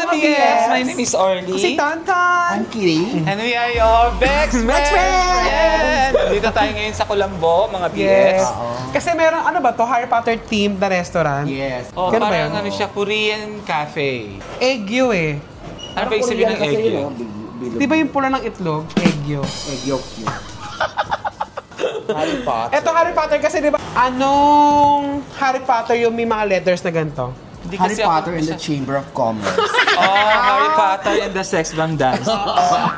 mga BS! My name is Orly. Si Tantan. I'm Kitty. And we are your Bex Friends! Yes! Dito tayo ngayon sa Colombo, mga BS. Yes. Kasi meron, ano ba to? Harry Potter themed na restaurant. Yes. Oh, Ganun ba parang yun? ano siya, Korean cafe. Eggyo eh. Ano ba yung sabihin ng egg yun? Di ba yung pula ng itlog? Eggyo. Egg yolk yun. Harry Potter. Eto Harry Potter kasi di ba, anong Harry Potter yung may mga letters na ganito? Hindi Harry kasi ako- Potter and the Chamber of Commerce. Oh, Harry Potter and the Sex Bomb Dance.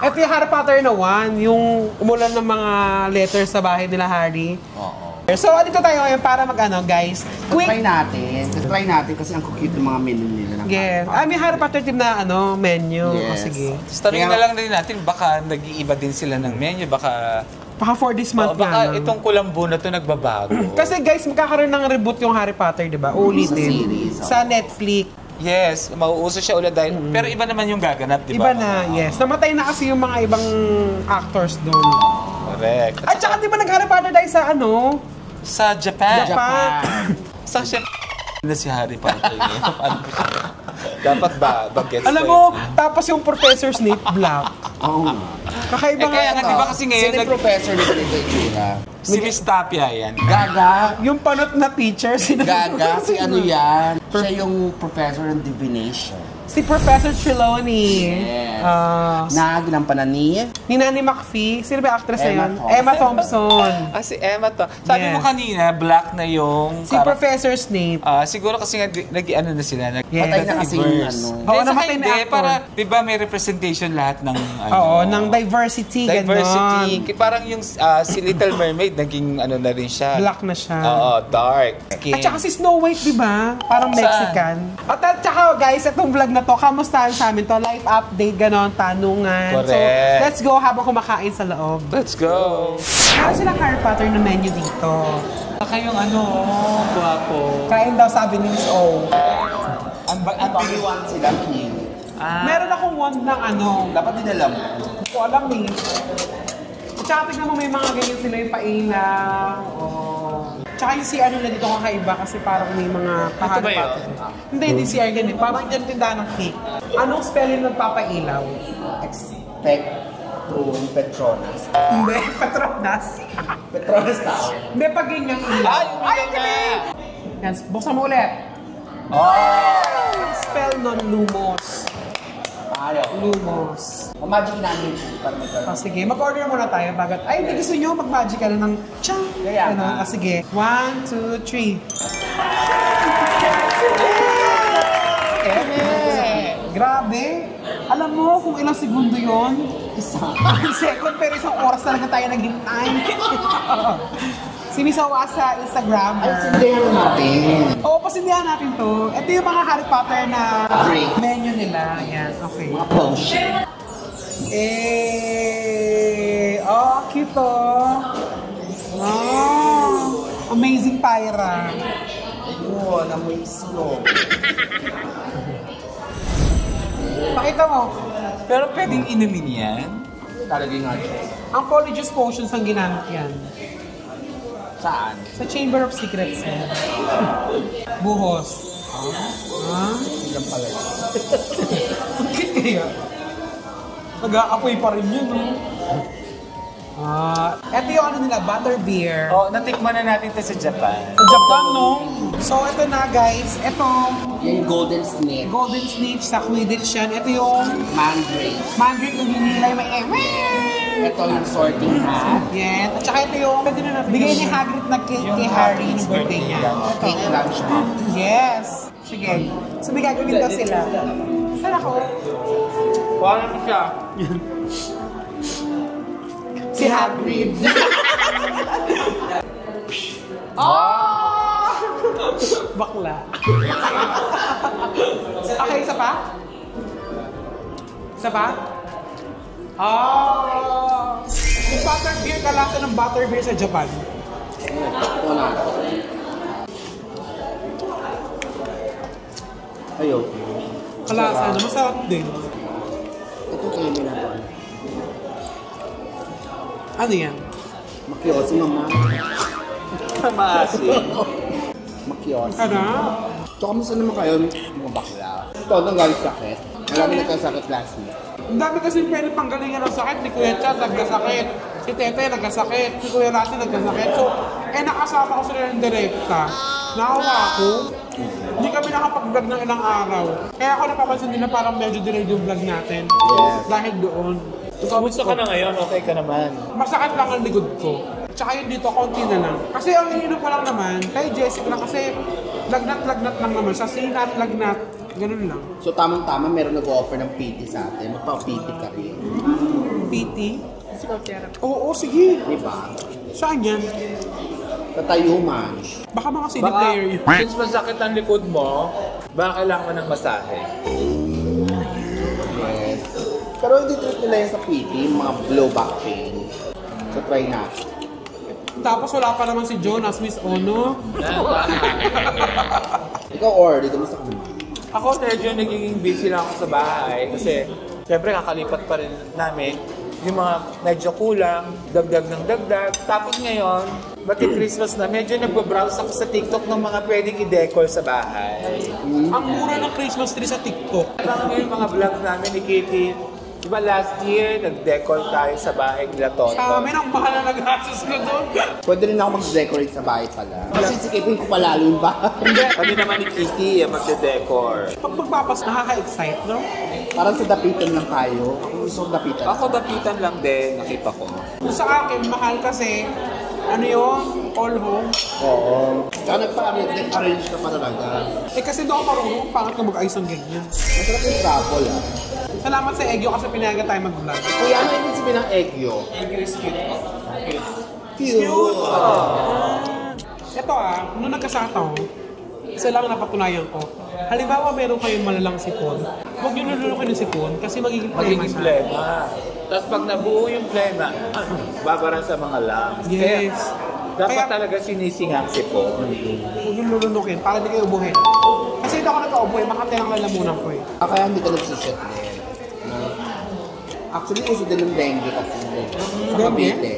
Ito yung Harry Potter na one, yung umulan ng mga letters sa bahay nila Harry. Oo. So, dito tayo ngayon para mag-ano, guys. Quick! Try natin kasi ang cute ng mga menu nila. ng Yes. May Harry Potter team na ano, menu. O, Yes. sige. Tanungin na lang din natin, baka nag-iiba din sila ng menu, baka... Baka for this month baka na. itong Colombo na to nagbabago. Kasi guys, magkakaroon ng reboot yung Harry Potter, di ba? Ulitin. series, Sa Netflix. Yes, mauuso siya ulit dahil... Pero iba naman yung gaganap, di ba? Iba na, yes. Namatay na kasi yung mga ibang actors doon. Correct. At saka di ba nag-Harry Potter tayo sa ano? Sa Japan. Japan. Sa siya na si Harry Potter. Paano ba siya? Dapat ba bagets Alam mo, tapos yung Professor Snape black. Oo. Kakaiba Eh kaya nga, nga. di ba kasi ngayon, Sino yung professor nito nito itsura? si Miss Tapia yan. Gaga. Yung panot na teacher, Gaga. Si ano yan? Siya yung professor ng divination. Si Professor Trelawney. Yes. Ah, Na ginampanan ni ni Nanny McPhee. Sino ba yung actress na Emma yun? Thompson. Emma Thompson. Si Emma to. Sabi Yes. mo kanina, black na yung... Si Professor Snape. siguro kasi nga, ano na sila, Yes. Patay na kasi yung ano. Oo, namatay na actor. Para, di ba may representation lahat ng... Ano, Oo, ng diversity. diversity. Ganon. Parang yung si Little Mermaid, naging ano na rin siya. Black na siya. Oo, dark skin. At saka si Snow White, di ba? Parang Mexican. At saka guys, itong vlog na to, kamustahan sa amin to? Life update, ganon, tanungan. Correct. So, let's go habang kumakain sa loob. Let's go! Meron silang Harry Potter na menu dito. Baka yung ano, guwapo. Kain daw sabi ni Miss O. Ang Pag-iwan sila king. Meron akong wand ng ano. Dapat dinala mo. Hindi ko alam eh. At saka tignan mo may mga ganyan sila yung pailaw. Tsaka yung CR nila dito kakaiba kasi parang may mga Ito ba yun? Hindi CR ganyan. Parang dyan tindahan ng cake. Anong spelling ng papailaw? Expectrum Petronas. Hindi, Petronas. Petronas tao. Hindi, pag ganyang ilaw. Ay, galing! Yan, buksan mo ulit. Ang spell nun, lumos. Ayaw. Lumos. Magic namin para magkaroon. Sige, mag-order muna tayo bagat. Ay, hindi gusto nyo mag-magic ka na ng tiyang. Kaya Ano? nga. Sige. 1, 2, 3. Grabe. Alam mo kung ilang segundo yon? Isang second, pero isang oras talaga tayo naghintay. Si Miss Owa sa Instagram. Sindihan natin. Oo, pasindihan natin to. Ito yung mga Harry Potter na Drink. menu nila. Yan, okay. Mga potion. Cute oh. Amazing Pyra. Ayun, amoy sunog. Pakita mo. Pero pwedeng inumin yan. Talagay nga siya. Ang Polyjuice Potions ang ginamit yan. Saan? Sa Chamber of Secrets yan. Buhos. Ilang pala yun. Ang cute kaya. Nag-aapoy pa rin yun, no? Ito yung ano nila, butterbeer. Oh, natikman na natin ito sa Japan. Sa Japan, no? So, ito na, guys. Ito, Yan yung golden snake. Golden Snitch sa Quidditch yan. Ito yung Mandrake. Mandrake yung hinilay may Ito yung sorting hat. Yan. At saka ito yung bigay ni Hagrid na kay Harry ng birthday niya. Cake lunch mo. Yes. Sige. So, may gagawin daw sila. Saan ako? Paano mo siya? Si Hagrid. Bakla. Okay, isa pa? Isa pa? Yung butterbeer, kalasa ng butterbeer sa Japan. Ito na. Ayaw. Kalasa na, masarap din. Ito kayo minapan. Ano yan? Makyosi mama. Maasim. Makyosi. Ano? So, kamusta naman kayo mga bakla? Ito, nang galing sakit. Marami nagkasakit last week. Ang dami kasi pwede panggalingan ng sakit. Ni Kuya Chad nagkasakit. Si Tete nagkasakit. Si Kuya Rati nagkasakit. So, nakasama ko sila ng direkta. Nakawa ako. Hindi kami nakapag-vlog ng ilang araw. Kaya ako napapansin nila parang medyo delayed yung vlog natin. Yes. Dahil doon. Kamusta ka na ngayon? Okay ka naman? Masakit lang ang likod ko. Tsaka yun dito, konti na lang. Kasi ang ininom ko lang naman, kay Jessica lang kasi lagnat-lagnat lang naman. Sa sinat, lagnat, ganun lang. So, tamang-tama, meron nag-offer ng PT sa atin. Magpa-PT ka rin. PT? Oo, sige. Diba? Saan yan? Tatayuman. Baka mga CD player yun. Since masakit ang likod mo, baka kailangan mo ng masahe. Yes. Pero hindi treat nila yan sa PT, yung mga low back pain. So, try natin. Tapos wala pa naman si Jonas, Miss Ono. Ikaw, Or, dito mo sa kanya. Ako medyo nagiging busy lang ako sa bahay kasi syempre kakalipat pa rin namin yung mga medyo kulang, dagdag ng dagdag. Tapos ngayon, pati Christmas na, medyo nagbabrowse ako sa TikTok ng mga pwedeng i-decor sa bahay. Ang mura ng Christmas tree sa TikTok. Parang yung mga vlog namin ni Kitty, diba last year, nag-decor tayo sa bahay nila Toto. Sa amin, ang mahal na nag-asos ko doon. Pwede rin ako mag-decorate sa bahay pala. Kasi sikipin ko palalo yung bahay. Kami naman ni Kitty ang magde-decor. Pag magpapas, nakaka-excite, no? Parang sa dapitan lang tayo. Ako gusto kong dapitan. Ako dapitan lang din, nakita ko. Sa akin, mahal kasi, ano yun? All home. Oo. Tsaka nagpa-arrange ka pa talaga. Kasi doon ako marunong, pangat ka mag-ayos ng ganyan. Masarap yung travel, ah. Salamat sa Egyo kasi pinayagan tayo mag-vlog. Kuya, ano ibig sabihin ng egyo? Egyo is cute. Cute! Ito nung nagkasakit ako, isa lang napatunayan ko. Halimbawa, meron kayong malalang sipon. Huwag nyo lulunukin yung sipon kasi magiging Magiging siya. plema. Tapos pag nabuo yung plema, babara sa mga lungs. Yes. Dapat Kaya- talaga sinisingang sipon. Huwag nyo lulunukin para hindi kayo ubuhin. Kasi hindi ako nagka-ubuhin, makati lang lalamunan ko eh. Kaya hindi ka nagsiset din. Actually, uso din ng dengue kasi. Sa Dengue? Cavite.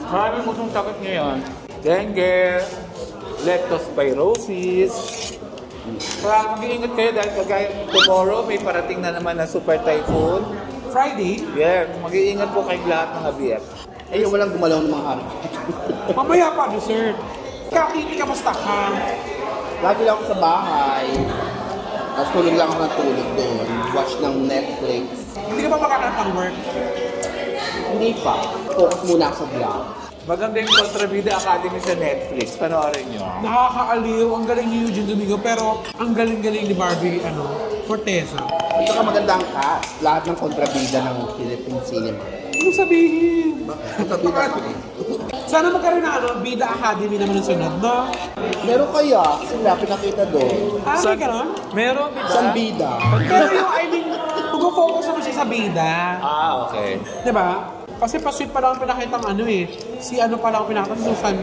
Maraming usong sakit ngayon. Dengue, leptospirosis. Kaya mag-iingat kayo dahil kagaya tomorrow may parating na naman na super typhoon. Friday, Yeah, mag-iingat po kayong lahat mga BF. Eh, yung walang gumalaw ng mga hari. mamaya pa dessert. Kakini ka basta ka. Lagi lang ako sa bahay. Tapos tulog lang ako ng tulog doon. Watch ng Netflix. Hindi ka ba makakanap ng work? Hindi pa. Focus muna ako sa vlog. Maganda yung Contrabida Academy sa Netflix. Panoorin nyo. Nakakaaliw, ang galing ni Eugene Domingo, pero ang galing-galing ni Barbie, Forteza. At saka maganda ang cast. Lahat ng kontrabida ng Philippine cinema. Anong sabihin? Kontrabida pa rin. Sana magkaroon ng Bida Academy naman ng sunod, no? Meron kaya, sila pinakita doon. May ganon? Meron, di ba? Isang bida. Pero mag-focus naman siya sa Bida. Ah, okay. Di ba? Kasi pa-sweet pa lang ang pinakitang Si ano pa lang ang pinakita, si Susan.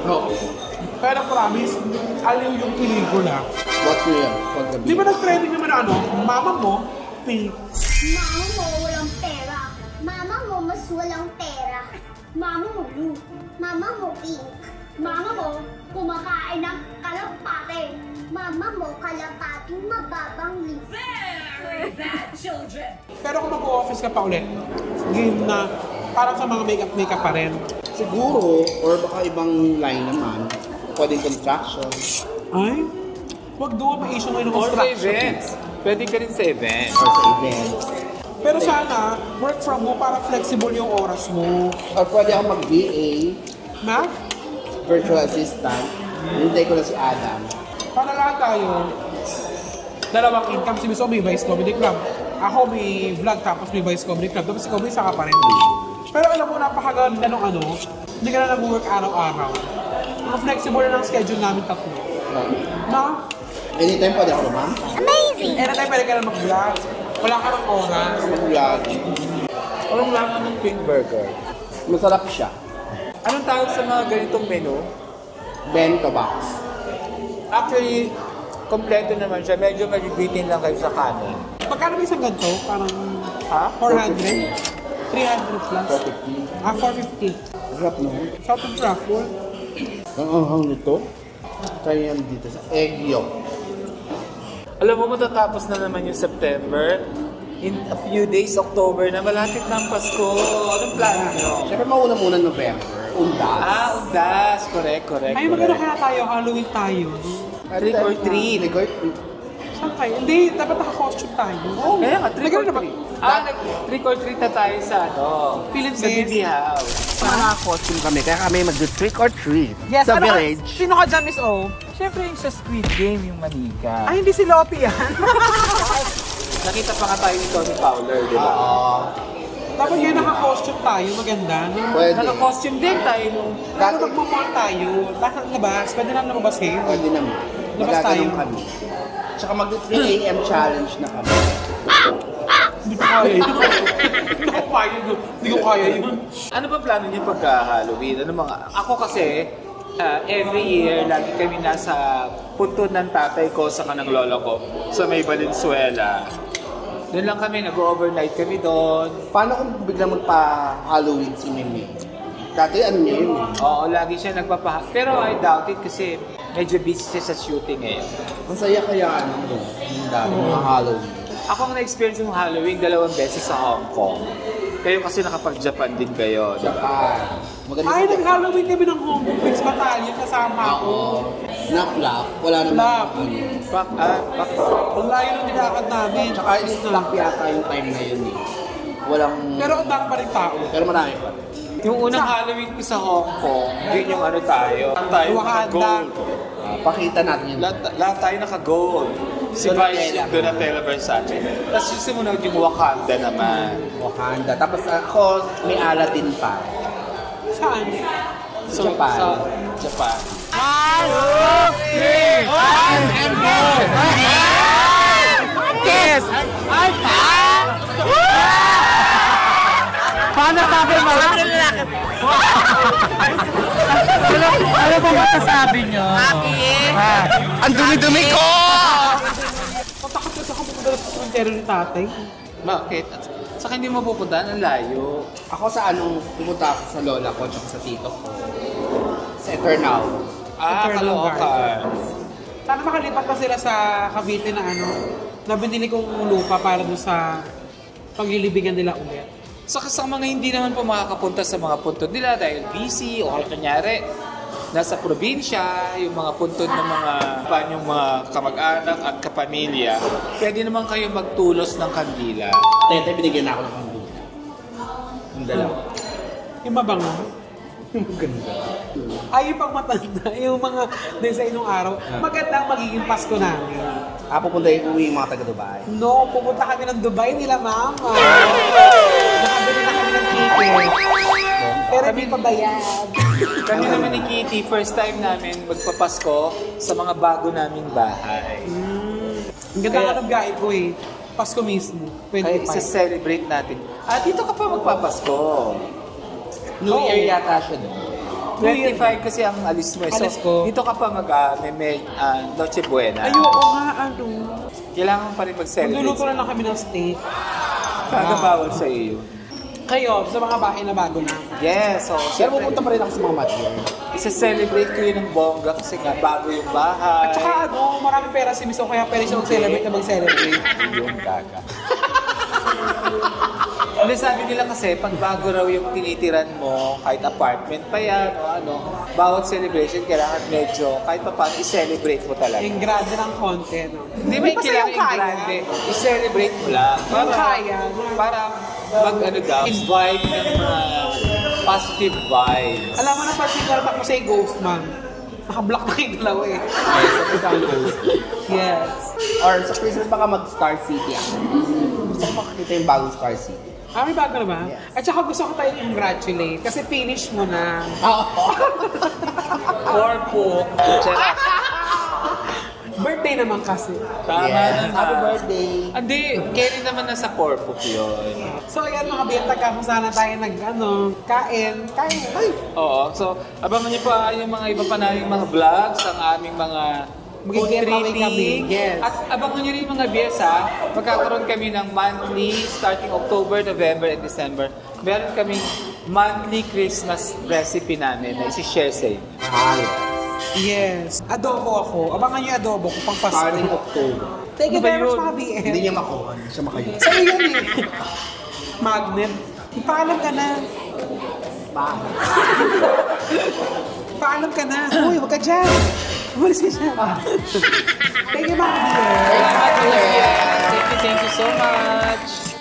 No. Pero promise, aliw yung pelikula. What's real? Di Kontrabida. ba nag-trending naman mama mo, pink. Mama mo walang pera. Mama mo mas walang pera. Mama mo blue. Mama mo pink. Mama mo kumakain ng kalapate. Mama mo kalapating mababang leaf. Very bad children. Pero kung mag-office ka pa ulit, game na parang sa mga makeup pa rin. Siguro, or baka ibang line naman. Pwedeng construction. Ay, wag doon, may issue ngayon ng Or sa construction. events. Pwede ka rin sa events. Or sa event. Pero sana, work from home para flexible yung oras mo. Or pwede ako mag-VA, Na? virtual assistant. Hindi ko na si Adam. Para lahat tayo, dalawang income. Si Miss O may Vice Comedy Club. Ako may vlog tapos may Vice Comedy Club. Tapos ikaw may saka pa rin. Pero alam mo, napakaganda nung hindi ka na nag-work araw-araw. Ang flexible na ng schedule namin tatlo. Na? Anytime pwede ako naman. Anytime pwede ka na mag-vlog. Wala ka ng oras. Mag-vlog. Anong laman ng pink burger? Masarap siya. Anong tawag sa mga ganitong menu? Bento box. Actually, kompleto naman siya. Medyo magibitin lang kayo sa kanin. Magkano ba isang ganito? Parang Ha? 400? 300 plus? 450. 450. Sarap no? Shout out to Raffle. Ang anghang nito. Kaya yan dito sa egg yolk. Alam mo, matatapos na naman yung September. In a few days, October na, malapit na ang Pasko. Anong plano nyo? Siyempre mauna muna November. Undas. Undas. Correct. Ay, magano kaya tayo? Halloween tayo. Trick or treat. Trick or treat. Saan tayo? Hindi, dapat naka-costume tayo. Kaya nga, trick or Nagano na ba? treat. Trick or treat na tayo sa Philip sa Says. BB House. Naka-costume kami, kaya kami mag-trick or treat. Yes, sa ano ka- village. Sino ka dyan, Miss O? Siyempre yung sa Squid Game, yung manika. Ay, hindi si Lopi yan. Nakita pa nga tayo ni Tony Fowler, di ba? Oo. Dapat ngayon naka-costume tayo, maganda. No? Pwede. Naka-costume din tayo nung... Lalo magmamall tayo. Lahat ng labas, pwede naman lumabas ngayon. Pwede naman. Labas tayo. Magaganon kami. Tsaka mag-3 AM challenge na kami. Hindi ko kaya yun. Hindi ko kaya yun. Hindi ko kaya yun. Ano ba plano niyo pagka-Halloween? Ako kasi, every year, lagi kami nasa puntod ng tatay ko sa kanang lolo ko sa may Valenzuela. Doon lang kami, nag-overnight kami doon. Paano kung biglang magpa-Halloween si Mimi? Dati ano niya yun eh. Oo, lagi siya Pero I doubt it kasi medyo busy siya sa shooting ngayon. Ang saya kaya ano yun. Yung dati, mga Halloween. Ako ang na-experience yung Halloween 2 beses sa Hong Kong. Kayo kasi nakapag-Japan din kayo, di ba? Maganda Ay, nag-Halloween kami ng Hong Kong Pigs Battalion kasama ako. Na-flop. Wala naman. Flop. Pak. Ang layo ng nilakad namin. Tsaka is-flop yata yung time na yun eh. Walang... Pero ang dami pa rin tao. Pero marami pa. Yung unang Halloween ko sa Hong Kong, yun yung ano tayo. Tayo Wakanda. naka-gold. Pakita natin yun. Lahat tayo naka-gold. Si Vice yung Donatella Versace. Tapos yung sumunod yung Wakanda naman. Wakanda. Tapos ako, may Aladdin pa. Saan? Japan. Sa Japan. Yes! Ay, pa! Paano sabi mo? Ano ba masasabi nyo? Ang dumi-dumi ko! Matakot ka sa pupunta sa cemetery ni tatay. Bakit? Saka hindi mo pupuntahan, ang layo. Ako sa pumunta ako sa lola ko at sa tito ko. Sa Eternal. Eternal Caloocan. Sana makalipat pa sila sa Cavite na na binili kong lupa para doon sa paglilibigan nila ulit. Saka sa mga hindi naman po makakapunta sa mga puntod nila dahil busy o kunyari nasa probinsya, yung mga puntod ng yung mga kamag-anak at kapamilya, pwede naman kayo magtulos ng kandila. Tete, binigyan ako ng kandila. Yung dalawa. Yung mabango. Yung ganda. Ay, yung pang matanda, yung mga design nung araw, magandang magiging Pasko namin. Pupunta yung mga taga-Dubai. No, pupunta kami ng Dubai nila, mama. Nakabili na kami ng ticket. Pero hindi pa bayad. Kami naman ni Kitty, first time namin magpapasko sa mga bago naming bahay. Ang ganda ka ng biyahe ko eh. Pasko mismo. Kaya 25. isa-celebrate natin. Dito ka pa magpapasko. New Year yata siya doon. 25 kasi ang alis mo. Alis ko. Dito ka pa Noche Buena. Ay, oo nga, Kailangan pa rin mag-celebrate. Magluluto na lang kami ng steak. Kagabawal sa iyo. Kayo, sa mga bahay na bago na. Yes, so Pero syempre, pupunta pa rin ako sa mga mature. isa-celebrate ko yun ng bongga kasi nga bago yung bahay. At saka marami pera si Miss O, kaya pwede siya mag-celebrate na mag-celebrate. Yung gaga. Hindi, sabi nila kasi, pag bago raw yung tinitiran mo, kahit apartment pa yan, bawat celebration, kailangan medyo, kahit pa paano, i-celebrate mo talaga. Yung grande ng konti, no? Hindi may Basta kailangan yung yung kaya. grande, i-celebrate mo lang. Yung kaya. Para invite ng mga positive vibes. Alam mo na particular ako sa Ghost Man. Naka-block na yung dalawa eh. Yes. Or sa Christmas baka mag-Star City ako. Gusto ko makakita yung bagong Star City. May bago na ba? At saka gusto ko tayo congratulate kasi finish mo na. Corpo. Birthday naman kasi. Tama na. Happy birthday! Hindi, carry naman na sa corpo yun. So ayan mga biyata ka kung sana tayo kain. Ay! Oo, so abangan niyo pa yung mga iba pa naming mga vlogs, ang aming mga food Mag-giveaway kami, treating. yes. At abangan niyo rin mga biyesa, magkakaroon kami ng monthly, starting October, November, and December. Meron kaming monthly Christmas recipe namin na isi-share sa inyo. Yes. Adobo ako. Abangan niyo yung adobo ko pang Pasko. Starting October. Thank you Ano ba very much, yun? mga BF. Hindi niya makuha. Hindi siya makayo. Sa'yo yan eh. Magnet. Paalam ka na. Paalam ka na. Uy, wag ka dyan. Umalis ka dyan. Thank you, mga BF. Salamat, Kuya. Thank you so much.